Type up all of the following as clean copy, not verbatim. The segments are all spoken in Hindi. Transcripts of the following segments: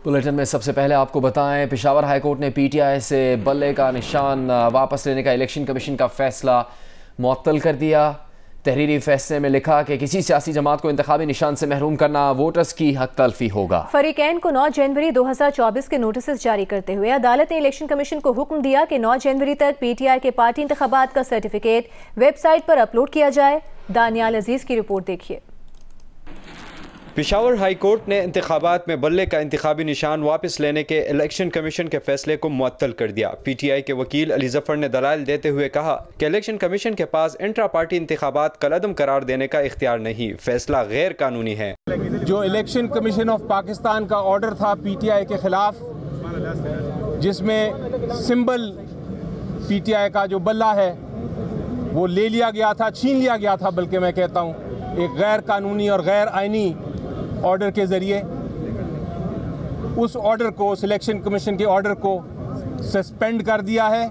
बुलेटिन में सबसे पहले आपको बताएं, पेशावर हाईकोर्ट ने पीटीआई से बल्ले का निशान वापस लेने का इलेक्शन कमीशन का फैसला मुअत्तल कर दिया। तहरीरी फैसले में लिखा कि किसी सियासी जमात को इंतखाबी निशान से महरूम करना वोटर्स की हक तलफी होगा। फरीकैन को 9 जनवरी 2024 के नोटिस जारी करते हुए अदालत ने इलेक्शन कमीशन को हुक्म दिया कि 9 जनवरी तक पीटीआई के पार्टी इंतखाबात का सर्टिफिकेट वेबसाइट पर अपलोड किया जाए। दानियाल अजीज की रिपोर्ट देखिए। पेशावर हाई कोर्ट ने इंतखाबात में बल्ले का इंतखाबी निशान वापस लेने के इलेक्शन कमीशन के फैसले को मुअत्तल कर दिया। पीटीआई के वकील अली जफर ने दलाइल देते हुए कहा कि इलेक्शन कमीशन के पास इंट्रा पार्टी इंतखाबात कलअदम करार देने का इख्तियार नहीं, फैसला गैर कानूनी है। जो इलेक्शन कमीशन ऑफ पाकिस्तान का ऑर्डर था पीटीआई के खिलाफ, जिसमें सिंबल पीटीआई का जो बल्ला है वो ले लिया गया था, छीन लिया गया था, बल्कि मैं कहता हूँ एक गैर कानूनी और गैर आइनी ऑर्डर के ज़रिए, उस ऑर्डर को, सिलेक्शन कमीशन के ऑर्डर को सस्पेंड कर दिया है।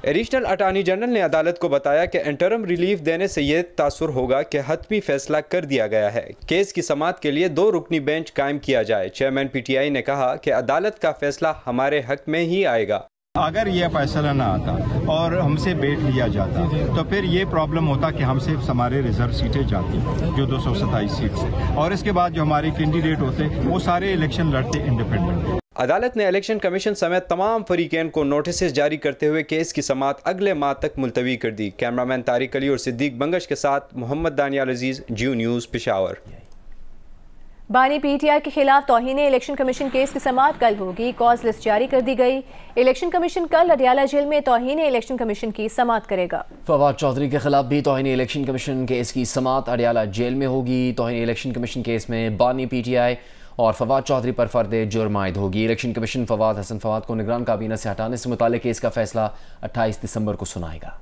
एडिशनल अटॉर्नी जनरल ने अदालत को बताया कि इंटरम रिलीफ देने से ये तासुर होगा कि हतमी फैसला कर दिया गया है। केस की समाअत के लिए 2 रुकनी बेंच कायम किया जाए। चेयरमैन पीटीआई ने कहा कि अदालत का फैसला हमारे हक में ही आएगा। अगर ये फैसला ना आता और हमसे बैठ लिया जाता तो फिर ये प्रॉब्लम होता कि हमसे हमारे रिजर्व सीटें जाती जो 227 सीट से, और इसके बाद जो हमारे कैंडिडेट होते वो सारे इलेक्शन लड़ते इंडिपेंडेंट। अदालत ने इलेक्शन कमीशन समेत तमाम फरीकैन को नोटिस जारी करते हुए केस की समाअत अगले माह तक मुलतवी कर दी। कैमरामैन तारिक अली और सिद्दीक बंगश के साथ मोहम्मद दानियाल अजीज, जियो न्यूज़, पेशावर। बानी पीटीआई के खिलाफ तौहीने इलेक्शन कमीशन केस की समाअत कल होगी। कॉज लिस्ट जारी कर दी गई। इलेक्शन कमीशन कल अडियाला जेल में तौहीने इलेक्शन कमीशन की समाअत करेगा। फवाद चौधरी के खिलाफ भी तौहीने इलेक्शन कमीशन केस की समाअत अडियाला जेल में होगी। तौहीने इलेक्शन कमीशन केस में बानी पीटीआई और फवाद चौधरी पर फर्द जुर्म आयद होगी। इलेक्शन कमीशन फवाद हसन फवाद को निगरान काबीना से हटाने से मुताल्लिक केस का फैसला 28 दिसंबर को सुनाएगा।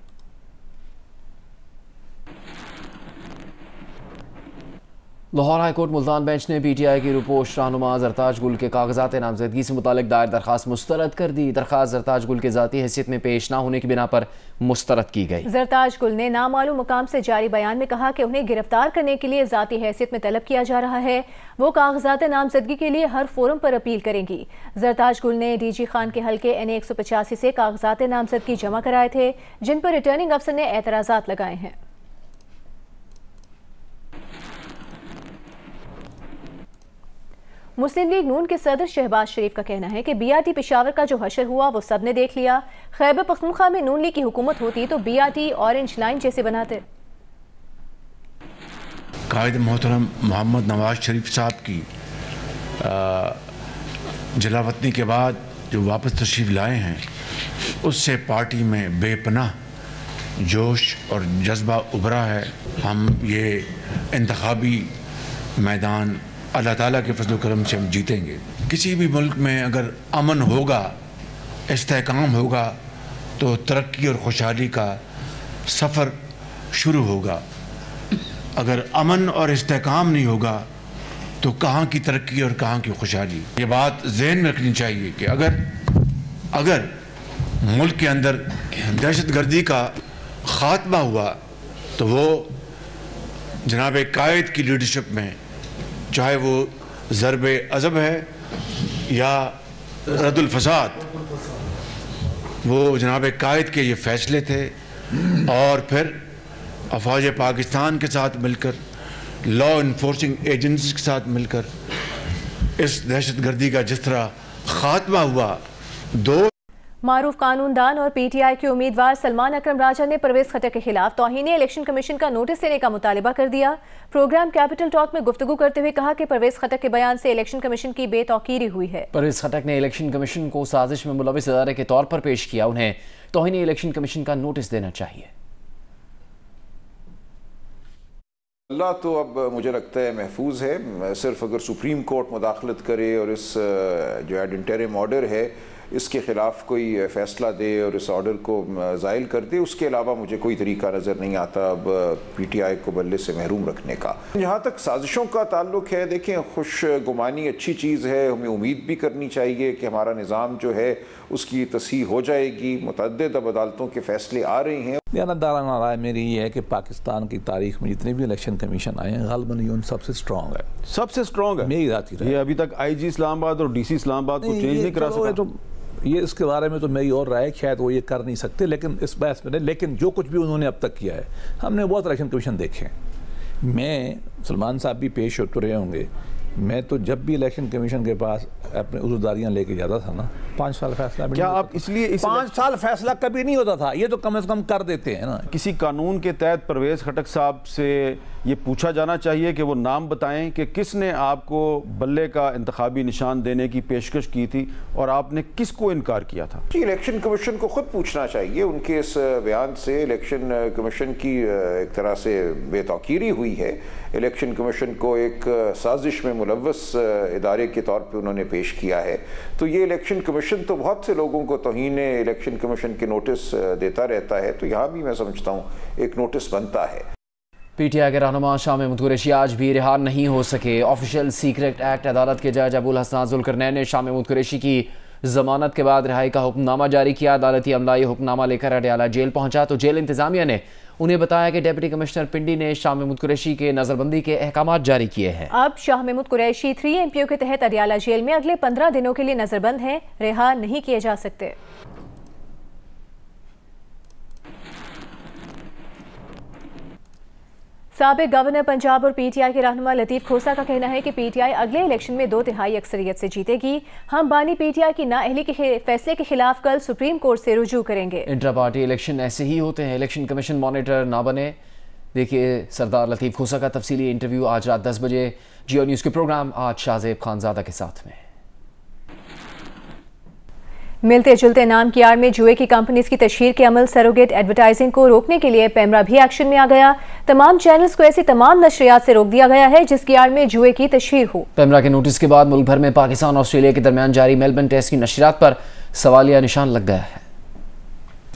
Lahore high court Multan bench ने पीटीआई की रुपोश रहनुमा जरताज गुल के कागजात नामजदगी से मुताल्लिक दायर दरखास्त मुस्तरद कर दी। दरखास्त जरताज गुल के ज़ाती हैसियत में पेश ना होने की बिना पर मुस्तरद की गई। जरताज गुल ने नामालूम मुकाम से जारी बयान में कहा कि उन्हें गिरफ्तार करने के लिए ज़ाती हैसियत में तलब किया जा रहा है। वो कागजात नामजदगी के लिए हर फोरम पर अपील करेंगी। जरताज गुल ने डीजी खान के हल्के NA 185 से कागजात नामजदगी जमा कराए थे, जिन पर रिटर्निंग अफसर ने एतराज़ात लगाए हैं। मुस्लिम लीग नून के सदर शहबाज शरीफ का कहना है कि BRT पेशावर का जो हशर हुआ वो सब ने देख लिया। खैबर पख्तूनख्वा में नून लीग की हुकूमत होती तो BRT ऑरेंज लाइन जैसे बनाते। कायद मोहतरम मोहम्मद नवाज शरीफ साहब की जलावतनी के बाद जो वापस तशरीफ़ लाए हैं, उससे पार्टी में बेपनाह जोश और जज्बा उभरा है। हम ये इंतखाबी मैदान अल्लाह ताला के फजल करम से हम जीतेंगे। किसी भी मुल्क में अगर अमन होगा, इस्तेहकाम होगा, तो तरक्की और खुशहाली का सफ़र शुरू होगा। अगर अमन और इस्तेहकाम नहीं होगा तो कहाँ की तरक्की और कहाँ की खुशहाली। ये बात ज़हन में रखनी चाहिए कि अगर मुल्क के अंदर दहशतगर्दी का ख़ात्मा हुआ तो वो जनाब कायद की लीडरशिप में, चाहे वो ज़रबे अज़ब है या रद्दुल फसाद, वो जनाब कायद के ये फ़ैसले थे। और फिर अफ़वाज पाकिस्तान के साथ मिलकर, लॉ इन्फोर्सिंग एजेंसीज के साथ मिलकर इस दहशतगर्दी का जिस तरह ख़ात्मा हुआ। मारूफ कानूनदान और पीटीआई के उम्मीदवार सलमान अकरम राजा ने परवेज खटक के खिलाफ तौहीने इलेक्शन कमीशन का नोटिस देने का मुतालिबा कर दिया। प्रोग्राम कैपिटल टॉक में गुफ्तगू करते हुए कहा कि परवेज खटक के बयान से इलेक्शन कमीशन की बेतौकीरी हुई है। परवेज खटक ने इलेक्शन कमीशन को साजिश में मुलविस इदारे के तौर पर पेश किया। उन्हें तौहीने इलेक्शन कमीशन का नोटिस देना चाहिए। अल्लाह तो अब मुझे लगता है महफूज है। सिर्फ अगर सुप्रीम कोर्ट मुदाखलत करे और इस जो एड इंटरिम ऑर्डर है इसके ख़िलाफ़ कोई फ़ैसला दे और इस ऑर्डर को ज़ाइल कर दे। उसके अलावा मुझे कोई तरीका नज़र नहीं आता अब PTI को बल्ले से महरूम रखने का। जहाँ तक साजिशों का ताल्लुक है, देखें, खुशगुमानी अच्छी चीज़ है, हमें उम्मीद भी करनी चाहिए कि हमारा निज़ाम जो है उसकी तसीह हो जाएगी। मुतअद्दिद अब अदालतों के फ़ैसले आ रहे हैं। दाराना राय मेरी ये है कि पाकिस्तान की तारीख में जितने भी इलेक्शन कमीशन आए हैं गालिबन ये उन सबसे स्ट्रॉन्ग है, सबसे स्ट्रॉन्ग है। मेरी रात ये अभी तक IG इस्लामाबाद और DC इस्लामाबाद को चेंज नहीं करा सका। तो ये इसके बारे में तो मेरी और राय, शायद वो ये कर नहीं सकते, लेकिन इस बहस में नहीं। लेकिन जो कुछ भी उन्होंने अब तक किया है, हमने बहुत इलेक्शन कमीशन देखे हैं। मैं, सलमान साहब भी पेश होते रहे होंगे, मैं तो जब भी इलेक्शन कमीशन के पास अपने उज़्रदारियाँ लेके जाता था ना, 5 साल फैसला क्या आप इसलिए 5 साल फैसला कभी नहीं होता था, ये तो कम से कम कर देते हैं ना। किसी कानून के तहत परवेज़ खटक साहब से ये पूछा जाना चाहिए कि वो नाम बताएं कि किसने आपको बल्ले का इंतखाबी निशान देने की पेशकश की थी और आपने किसको इनकार किया था? इलेक्शन कमीशन को खुद पूछना चाहिए। उनके इस बयान से इलेक्शन कमीशन की एक तरह से बेतौकीरी हुई है। इलेक्शन कमीशन को एक साजिश में मुलव्वस इदारे के तौर पे उन्होंने पेश किया है। तो ये इलेक्शन कमीशन तो बहुत से लोगों को तौहीन इलेक्शन कमीशन के नोटिस देता रहता है, तो यहाँ भी मैं समझता हूँ एक नोटिस बनता है। PTI के रहनुमा शाह महमूद कुरैशी आज भी रिहा नहीं हो सके। ऑफिशियल सीक्रेट एक्ट अदालत के जज अबुल हसन जुल्करनैन ने शाह महमूद कुरैशी की जमानत के बाद रिहाई का हुक्मनामा जारी किया। अदालती अमला ये हुक्मनामा लेकर अडयाला जेल पहुंचा तो जेल इंतजामिया ने उन्हें बताया कि डिप्टी कमिश्नर पिंडी ने शाह महमूद कुरैशी के नजरबंदी के अहकाम जारी किए हैं। अब शाह महमूद कुरैशी 3 MPO के तहत अडयाला जेल में अगले 15 दिनों के लिए नजरबंद हैं, रिहा नहीं किए जा सकते। साबिक गवर्नर पंजाब और PTI के रहनुमा लतीफ़ खोसा का कहना है कि PTI अगले इलेक्शन में 2/3 अक्सरियत से जीतेगी। हम बानी PTI की नाअहली के फैसले के खिलाफ कल सुप्रीम कोर्ट से रुजू करेंगे। इंट्रा पार्टी इलेक्शन ऐसे ही होते हैं, इलेक्शन कमीशन मॉनिटर ना बने। देखिए सरदार लतीफ़ खोसा का तफसीली इंटरव्यू आज रात 10 बजे जियो न्यूज़ के प्रोग्राम आज शाहजेब खानजादा के साथ में। मिलते जुलते नाम की आड़ में जुए की कंपनीज की तशहीर के अमल सरोगेट एडवर्टाइजिंग को रोकने के लिए पेमरा भी एक्शन में आ गया। तमाम चैनल्स को ऐसी तमाम नशरियात से रोक दिया गया है जिसकी आड़ में जुए की तशहीर हो। पेमरा के नोटिस के बाद मुल्क भर में पाकिस्तान और ऑस्ट्रेलिया के दरमियान जारी मेलबर्न टेस्ट की नशरियात पर सवालिया निशान लग गया है।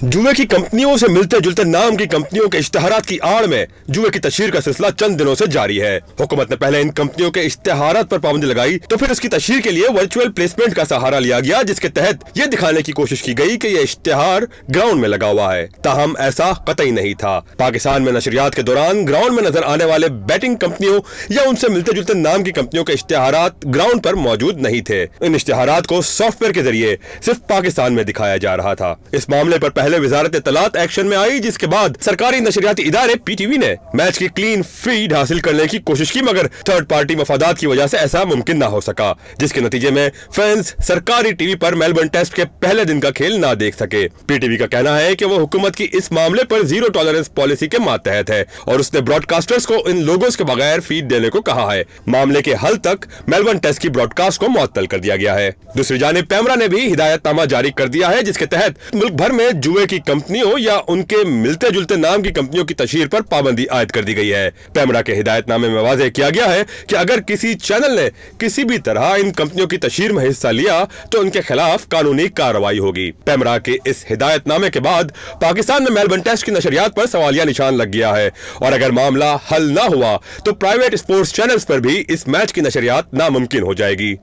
जुए की कंपनियों से मिलते जुलते नाम की कंपनियों के इश्तेहारात की आड़ में जुए की तशहीर का सिलसिला चंद दिनों से जारी है। हुकूमत ने पहले इन कंपनियों के इश्तेहारात पर पाबंदी लगाई तो फिर इसकी तशहीर के लिए वर्चुअल प्लेसमेंट का सहारा लिया गया, जिसके तहत ये दिखाने की कोशिश की गई कि ये इश्तेहार ग्राउंड में लगा हुआ है। ताहम ऐसा कतई नहीं था। पाकिस्तान में नशरियात के दौरान ग्राउंड में नजर आने वाले बैटिंग कंपनियों या उनसे मिलते जुलते नाम की कंपनियों के इश्तेहारात ग्राउंड पर मौजूद नहीं थे। इन इश्तेहारात को सॉफ्टवेयर के जरिए सिर्फ पाकिस्तान में दिखाया जा रहा था। इस मामले पर पहले वजारत इत्तलात एक्शन में आई, जिसके बाद सरकारी नशरियाती इदारे PTV ने मैच की क्लीन फीड हासिल करने की कोशिश की, मगर थर्ड पार्टी मफादात की वजह से ऐसा मुमकिन ना हो सका, जिसके नतीजे में फैंस सरकारी टीवी पर मेलबर्न टेस्ट के पहले दिन का खेल ना देख सके। PTV का कहना है कि वो हुकूमत की इस मामले पर जीरो टॉलरेंस पॉलिसी के मातहत है और उसने ब्रॉडकास्टर्स को इन लोगों के बगैर फीड देने को कहा है। मामले के हल तक मेलबर्न टेस्ट की ब्रॉडकास्ट को मुअत्तल कर दिया गया है। दूसरी जानिब पेमरा ने भी हिदायतनामा जारी कर दिया है, जिसके तहत मुल्क भर में जुए की कंपनियों या उनके मिलते जुलते नाम की कंपनियों की तशहीर पर पाबंदी आयद कर दी गई है। पेमरा के हिदायतनामे में वाज़ेह किया गया है कि अगर किसी चैनल ने किसी भी तरह इन कंपनियों की तशहीर में हिस्सा लिया तो उनके खिलाफ कानूनी कार्रवाई होगी। पेमरा के इस हिदायतनामे के बाद पाकिस्तान में मेलबर्न टेस्ट की नशरियात पर सवालिया निशान लग गया है और अगर मामला हल न हुआ तो प्राइवेट स्पोर्ट्स चैनल्स पर भी इस मैच की नशरियात नामुमकिन हो जाएगी।